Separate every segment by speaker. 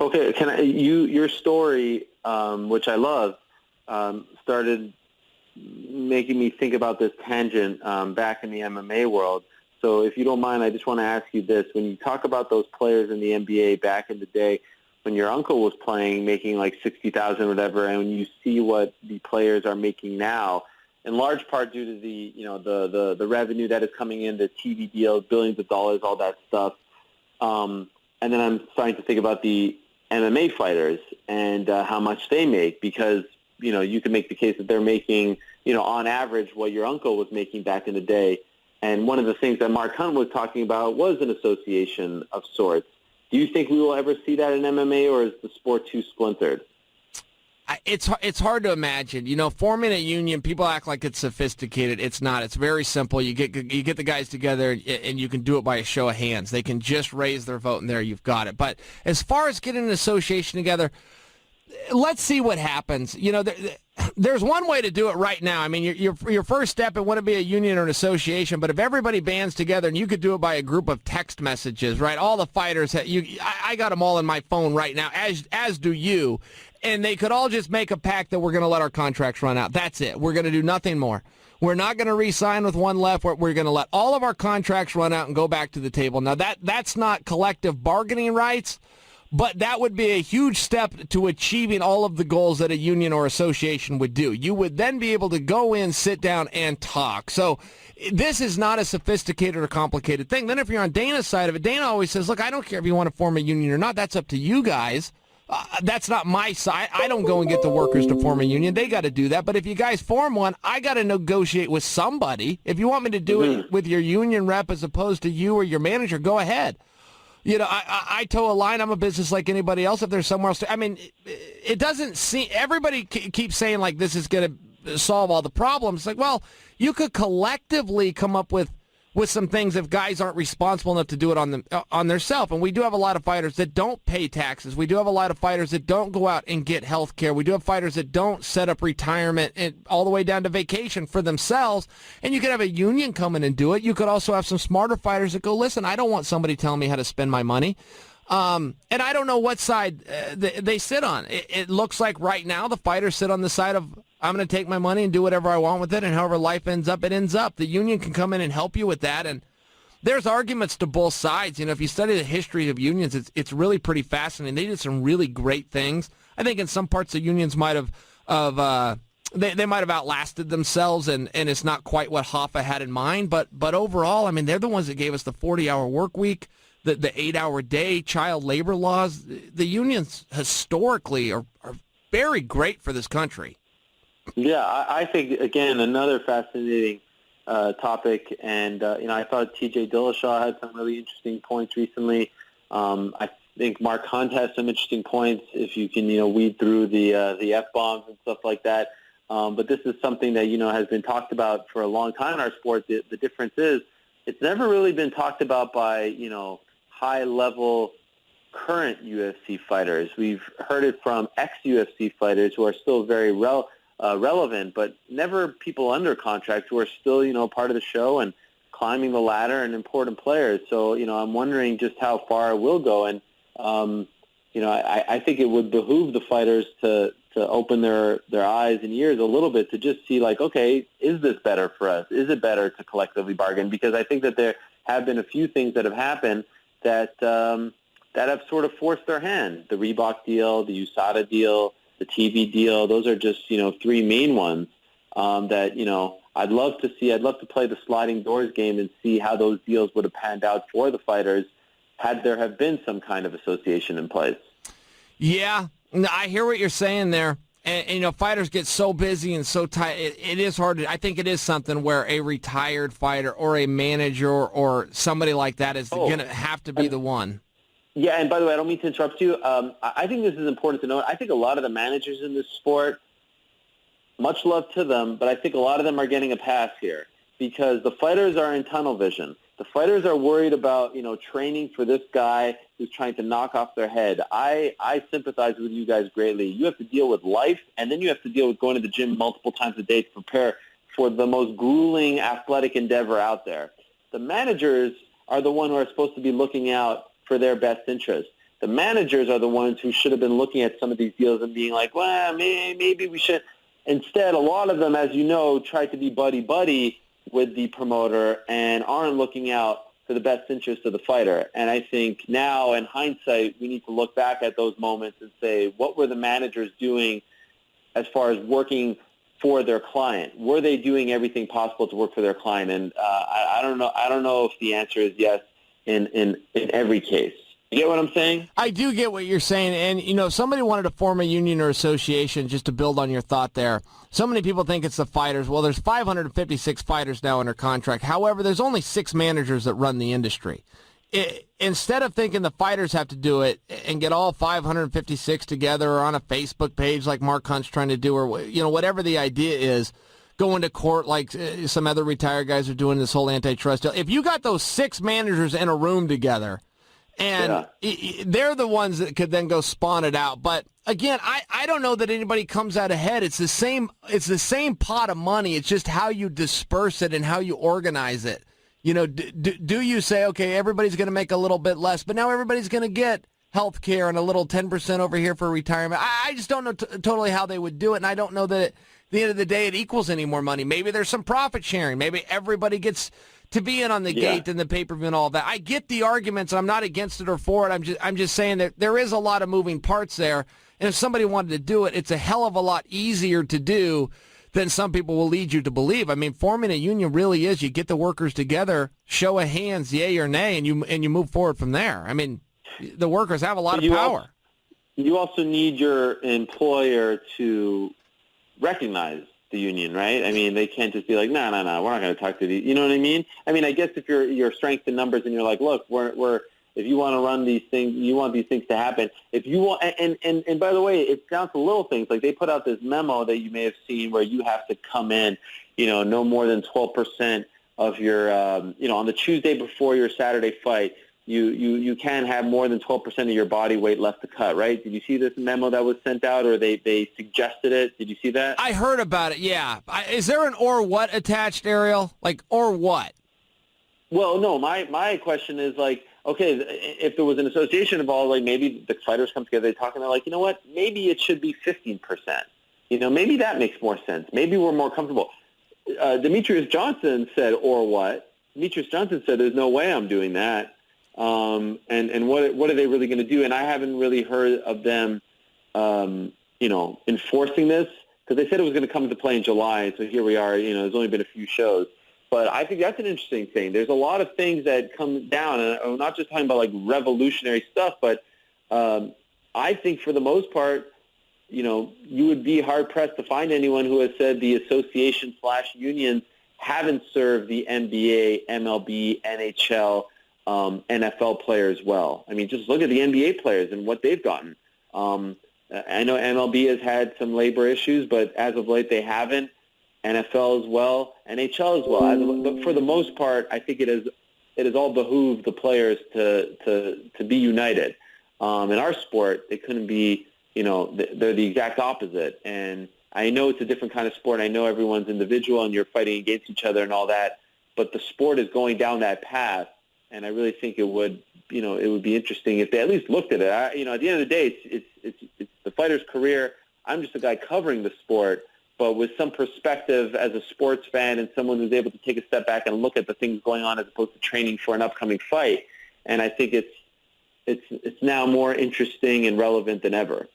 Speaker 1: Okay, your story, which I love, started making me think about this tangent back in the MMA world. So if you don't mind, I just want to ask you this. When you talk about those players in the NBA back in the day, when your uncle was playing, making like 60,000 or whatever, and when you see what the players are making now, in large part due to the revenue that is coming in, the TV deals, billions of dollars, all that stuff. And then I'm starting to think about the MMA fighters and how much they make, because you can make the case that they're making on average what your uncle was making back in the day. And one of the things that Mark Hunt was talking about was an association of sorts. Do you think we will ever see that in MMA, or is the sport too splintered?
Speaker 2: It's hard to imagine. Forming a union, people act like it's sophisticated. It's not. It's very simple. You get the guys together, and you can do it by a show of hands. They can just raise their vote, and there you've got it. But as far as getting an association together, let's see what happens. There's one way to do it right now. I mean, your first step, it wouldn't be a union or an association, but if everybody bands together, and you could do it by a group of text messages, right? All the fighters, I got them all in my phone right now, as do you, and they could all just make a pact that we're going to let our contracts run out. That's it. We're going to do nothing more. We're not going to re-sign with one left. We're going to let all of our contracts run out and go back to the table. Now, that's not collective bargaining rights, but that would be a huge step to achieving all of the goals that a union or association would do. You would then be able to go in, sit down, and talk. So this is not a sophisticated or complicated thing. Then if you're on Dana's side of it, Dana always says, look, I don't care if you want to form a union or not. That's up to you guys. That's not my side. I don't go and get the workers to form a union. They got to do that. But if you guys form one, I got to negotiate with somebody. If you want me to do it with your union rep as opposed to you or your manager, go ahead. I toe a line. I'm a business like anybody else. If there's somewhere else, it doesn't seem. Everybody keeps saying like this is going to solve all the problems. It's like, well, you could collectively come up with some things if guys aren't responsible enough to do it on themselves. And we do have a lot of fighters that don't pay taxes. We do have a lot of fighters that don't go out and get health care. We do have fighters that don't set up retirement and all the way down to vacation for themselves. And you could have a union come in and do it. You could also have some smarter fighters that go, listen, I don't want somebody telling me how to spend my money. And I don't know what side they sit on. It looks like right now the fighters sit on the side of, I'm going to take my money and do whatever I want with it, and however life ends up, it ends up. The union can come in and help you with that, and there's arguments to both sides. If you study the history of unions, it's really pretty fascinating. They did some really great things. I think in some parts the unions might have they might have outlasted themselves, and it's not quite what Hoffa had in mind. But overall, they're the ones that gave us the 40-hour work week, the 8-hour day, child labor laws. The unions historically are very great for this country.
Speaker 1: Yeah, I think, again, another fascinating topic, and I thought T.J. Dillashaw had some really interesting points recently. I think Mark Hunt has some interesting points if you can, weed through the F-bombs and stuff like that. But this is something that, has been talked about for a long time in our sport. The difference is it's never really been talked about by, high-level current UFC fighters. We've heard it from ex-UFC fighters who are still very relevant, but never people under contract who are still, part of the show and climbing the ladder and important players. So, I'm wondering just how far it will go. And, I think it would behoove the fighters to open their eyes and ears a little bit to just see like, okay, is this better for us? Is it better to collectively bargain? Because I think that there have been a few things that have happened that have sort of forced their hand. The Reebok deal, the USADA deal, the TV deal, those are just, three main ones that, I'd love to see. I'd love to play the sliding doors game and see how those deals would have panned out for the fighters had there have been some kind of association in place.
Speaker 2: Yeah, I hear what you're saying there. And fighters get so busy and so tight. It is hard. I think it is something where a retired fighter or a manager or somebody like that is going to have to be the one.
Speaker 1: Yeah, and by the way, I don't mean to interrupt you. I think this is important to note. I think a lot of the managers in this sport, much love to them, but I think a lot of them are getting a pass here because the fighters are in tunnel vision. The fighters are worried about, training for this guy who's trying to knock off their head. I sympathize with you guys greatly. You have to deal with life, and then you have to deal with going to the gym multiple times a day to prepare for the most grueling athletic endeavor out there. The managers are the one who are supposed to be looking out for their best interest. The managers are the ones who should have been looking at some of these deals and being like, well, maybe we should. Instead, a lot of them, as you know, try to be buddy-buddy with the promoter and aren't looking out for the best interest of the fighter. And I think now, in hindsight, we need to look back at those moments and say, what were the managers doing as far as working for their client? Were they doing everything possible to work for their client? And I don't know. I don't know if the answer is yes in every case. You get what I'm saying?
Speaker 2: I do get what you're saying. And, if somebody wanted to form a union or association, just to build on your thought there, so many people think it's the fighters. Well, there's 556 fighters now under contract. However, there's only 6 managers that run the industry. Instead of thinking the fighters have to do it and get all 556 together or on a Facebook page like Mark Hunt's trying to do, or, whatever the idea is, going to court like some other retired guys are doing this whole antitrust deal. If you got those 6 managers in a room together, and they're the ones that could then go spawn it out. But again, I don't know that anybody comes out ahead. It's the same pot of money. It's just how you disperse it and how you organize it. Do you say, okay, everybody's going to make a little bit less, but now everybody's going to get health care and a little 10% over here for retirement? I just don't know totally how they would do it, and I don't know that at the end of the day it equals any more money. Maybe there's some profit sharing. Maybe everybody gets to be in on the gate and the pay-per-view and all that. I get the arguments. I'm not against it or for it. I'm just saying that there is a lot of moving parts there. And if somebody wanted to do it, it's a hell of a lot easier to do than some people will lead you to believe. I mean, forming a union really is you get the workers together, show of hands, yay or nay, and you move forward from there. I mean, the workers have a lot of power.
Speaker 1: You also need your employer to recognize the union, right? I mean, they can't just be like, no, we're not going to talk to these. You know what I mean? I mean, I guess if you're strength in numbers and you're like, look, we're if you want to run these things, you want these things to happen. If you want, and by the way, it's down to little things. Like they put out this memo that you may have seen where you have to come in, no more than 12% of your, on the Tuesday before your Saturday fight. You can't have more than 12% of your body weight left to cut, right? Did you see this memo that was sent out, or they suggested it? Did you see that?
Speaker 2: I heard about it, yeah. Is there an or what attached, Ariel? Like, or what?
Speaker 1: Well, no, my question is like, okay, if there was an association involved, like maybe the fighters come together, they talk, and they're like, you know what, maybe it should be 15%. Maybe that makes more sense. Maybe we're more comfortable. Demetrius Johnson said, or what? Demetrius Johnson said, there's no way I'm doing that. And what are they really going to do? And I haven't really heard of them, enforcing this, because they said it was going to come into play in July. So here we are. There's only been a few shows, but I think that's an interesting thing. There's a lot of things that come down, and I'm not just talking about like revolutionary stuff, but I think for the most part, you would be hard pressed to find anyone who has said the association/unions haven't served the NBA, MLB, NHL. NFL players well. I mean, just look at the NBA players and what they've gotten. I know MLB has had some labor issues, but as of late they haven't. NFL as well, NHL as well. But for the most part, I think it has all behooved the players to be united. In our sport, they couldn't be. They're the exact opposite. And I know it's a different kind of sport. I know everyone's individual and you're fighting against each other and all that. But the sport is going down that path. And I really think it would be interesting if they at least looked at it. At the end of the day, it's the fighter's career. I'm just a guy covering the sport, but with some perspective as a sports fan and someone who's able to take a step back and look at the things going on as opposed to training for an upcoming fight. And I think it's now more interesting and relevant than ever.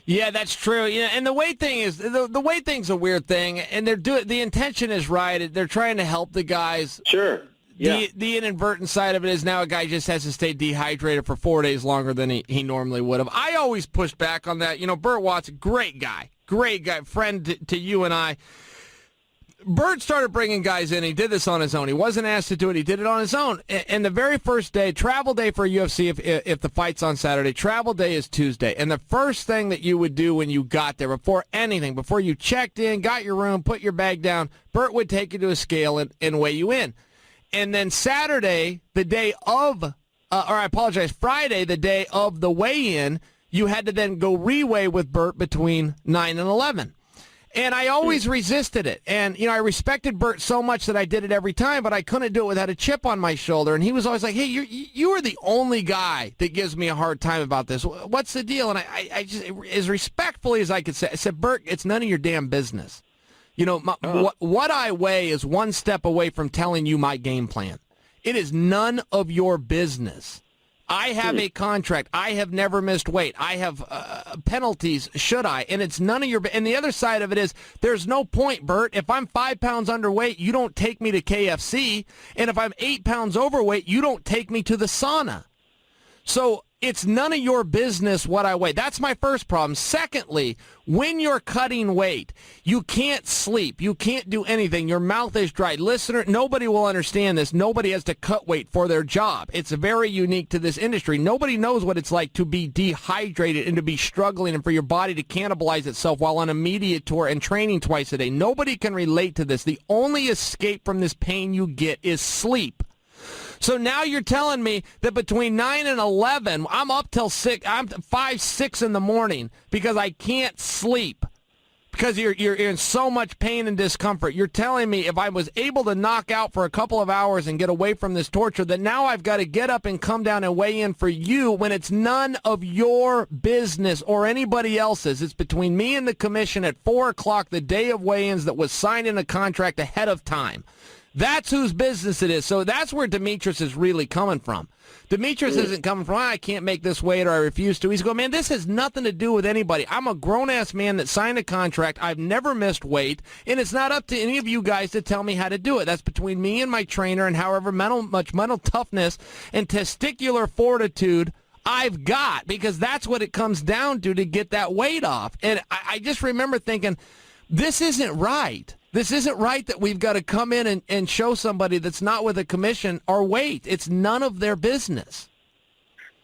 Speaker 2: Yeah, that's true. And the weight thing is the weight thing's a weird thing, and the intention is right. They're trying to help the guys.
Speaker 1: Sure. Yeah.
Speaker 2: The inadvertent side of it is now a guy just has to stay dehydrated for 4 days longer than he normally would have. I always push back on that. Burt Watson, great guy, friend to you and I. Burt started bringing guys in. He did this on his own. He wasn't asked to do it. He did it on his own. And the very first day, travel day for UFC, if the fight's on Saturday, travel day is Tuesday. And the first thing that you would do when you got there, before you checked in, got your room, put your bag down, Burt would take you to a scale and weigh you in. And then Saturday, the day of, Friday, the day of the weigh-in, you had to then go re-weigh with Burt between 9 and 11. And I always resisted it. And, I respected Bert so much that I did it every time, but I couldn't do it without a chip on my shoulder. And he was always like, hey, you are the only guy that gives me a hard time about this. What's the deal? And I just, as respectfully as I could say, I said, Bert, it's none of your damn business. What I weigh is one step away from telling you my game plan. It is none of your business. I have a contract. I have never missed weight. I have penalties, should I? And it's none of your... And the other side of it is, there's no point, Bert. If I'm 5 pounds underweight, you don't take me to KFC. And if I'm 8 pounds overweight, you don't take me to the sauna. So it's none of your business what I weigh. That's my first problem. Secondly, when you're cutting weight, you can't sleep. You can't do anything. Your mouth is dry. Listener, nobody will understand this. Nobody has to cut weight for their job. It's very unique to this industry. Nobody knows what it's like to be dehydrated and to be struggling and for your body to cannibalize itself while on a media tour and training twice a day. Nobody can relate to this. The only escape from this pain you get is sleep. So now you're telling me that between 9 and 11, I'm up till 6, I'm 5, 6 in the morning because I can't sleep because you're in so much pain and discomfort. You're telling me if I was able to knock out for a couple of hours and get away from this torture, that now I've got to get up and come down and weigh in for you when it's none of your business or anybody else's. It's between me and the commission at 4 o'clock the day of weigh-ins that was signed in a contract ahead of time. That's whose business it is. So that's where Demetrius is really coming from. Demetrius isn't coming from, I can't make this weight or I refuse to. He's going, man, this has nothing to do with anybody. I'm a grown-ass man that signed a contract. I've never missed weight, and it's not up to any of you guys to tell me how to do it. That's between me and my trainer and however much mental toughness and testicular fortitude I've got, because that's what it comes down to get that weight off. And I just remember thinking, this isn't right. This isn't right that we've got to come in and show somebody that's not with a commission our weight. It's none of their business.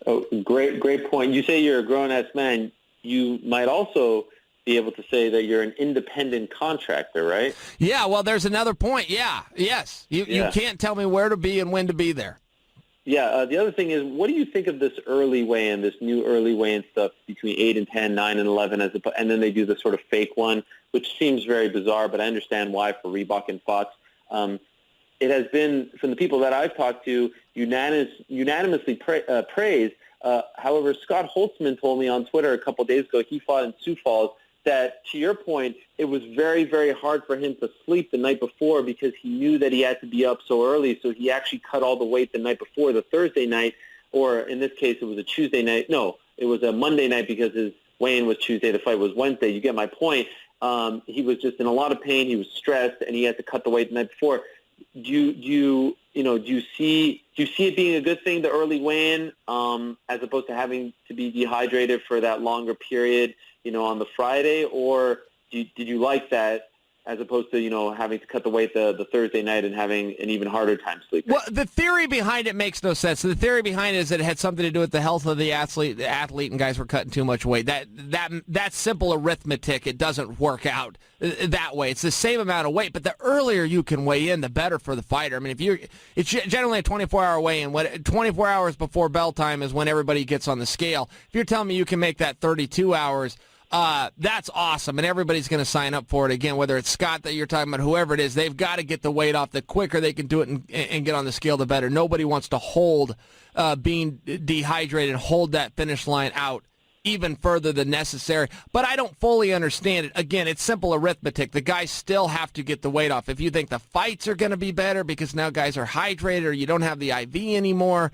Speaker 1: Oh, great point. You say you're a grown-ass man. You might also be able to say that you're an independent contractor, right?
Speaker 2: Yeah, well, there's another point. Yeah, yes. You can't tell me where to be and when to be there.
Speaker 1: Yeah, the other thing is, what do you think of this early weigh-in, this new early weigh-in stuff between 8 and 10, 9 and 11, and then they do the sort of fake one, which seems very bizarre, but I understand why for Reebok and Fox. It has been, from the people that I've talked to, unanimously praised. However, Scott Holtzman told me on Twitter a couple of days ago, he fought in Sioux Falls, that, to your point, it was very, very hard for him to sleep the night before because he knew that he had to be up so early, so he actually cut all the weight the night before, the Thursday night, or in this case it was a Tuesday night. No, it was a Monday night because his weigh-in was Tuesday, the fight was Wednesday. You get my point. He was just in a lot of pain, he was stressed, and he had to cut the weight the night before. Do you see it being a good thing, the early weigh-in, as opposed to having to be dehydrated for that longer period, on the Friday, or did you like that as opposed to, having to cut the weight the Thursday night and having an even harder time sleeping?
Speaker 2: Well, the theory behind it makes no sense. The theory behind it is that it had something to do with the health of the athlete, and guys were cutting too much weight. That's simple arithmetic. It doesn't work out that way. It's the same amount of weight, but the earlier you can weigh in, the better for the fighter. I mean, it's generally a 24-hour weigh-in. 24 hours before bell time is when everybody gets on the scale. If you're telling me you can make that 32 hours, that's awesome, and everybody's going to sign up for it. Again, whether it's Scott that you're talking about, whoever it is, they've got to get the weight off. The quicker they can do it and get on the scale, the better. Nobody wants to hold being dehydrated and hold that finish line out even further than necessary. But I don't fully understand it. Again, it's simple arithmetic. The guys still have to get the weight off. If you think the fights are going to be better because now guys are hydrated or you don't have the IV anymore,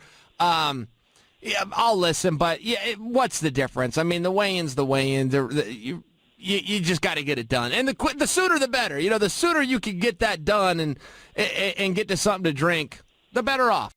Speaker 2: yeah, I'll listen, but what's the difference? I mean, the weigh-in's the weigh-in. You just got to get it done, and the sooner the better. The sooner you can get that done and get to something to drink, the better off.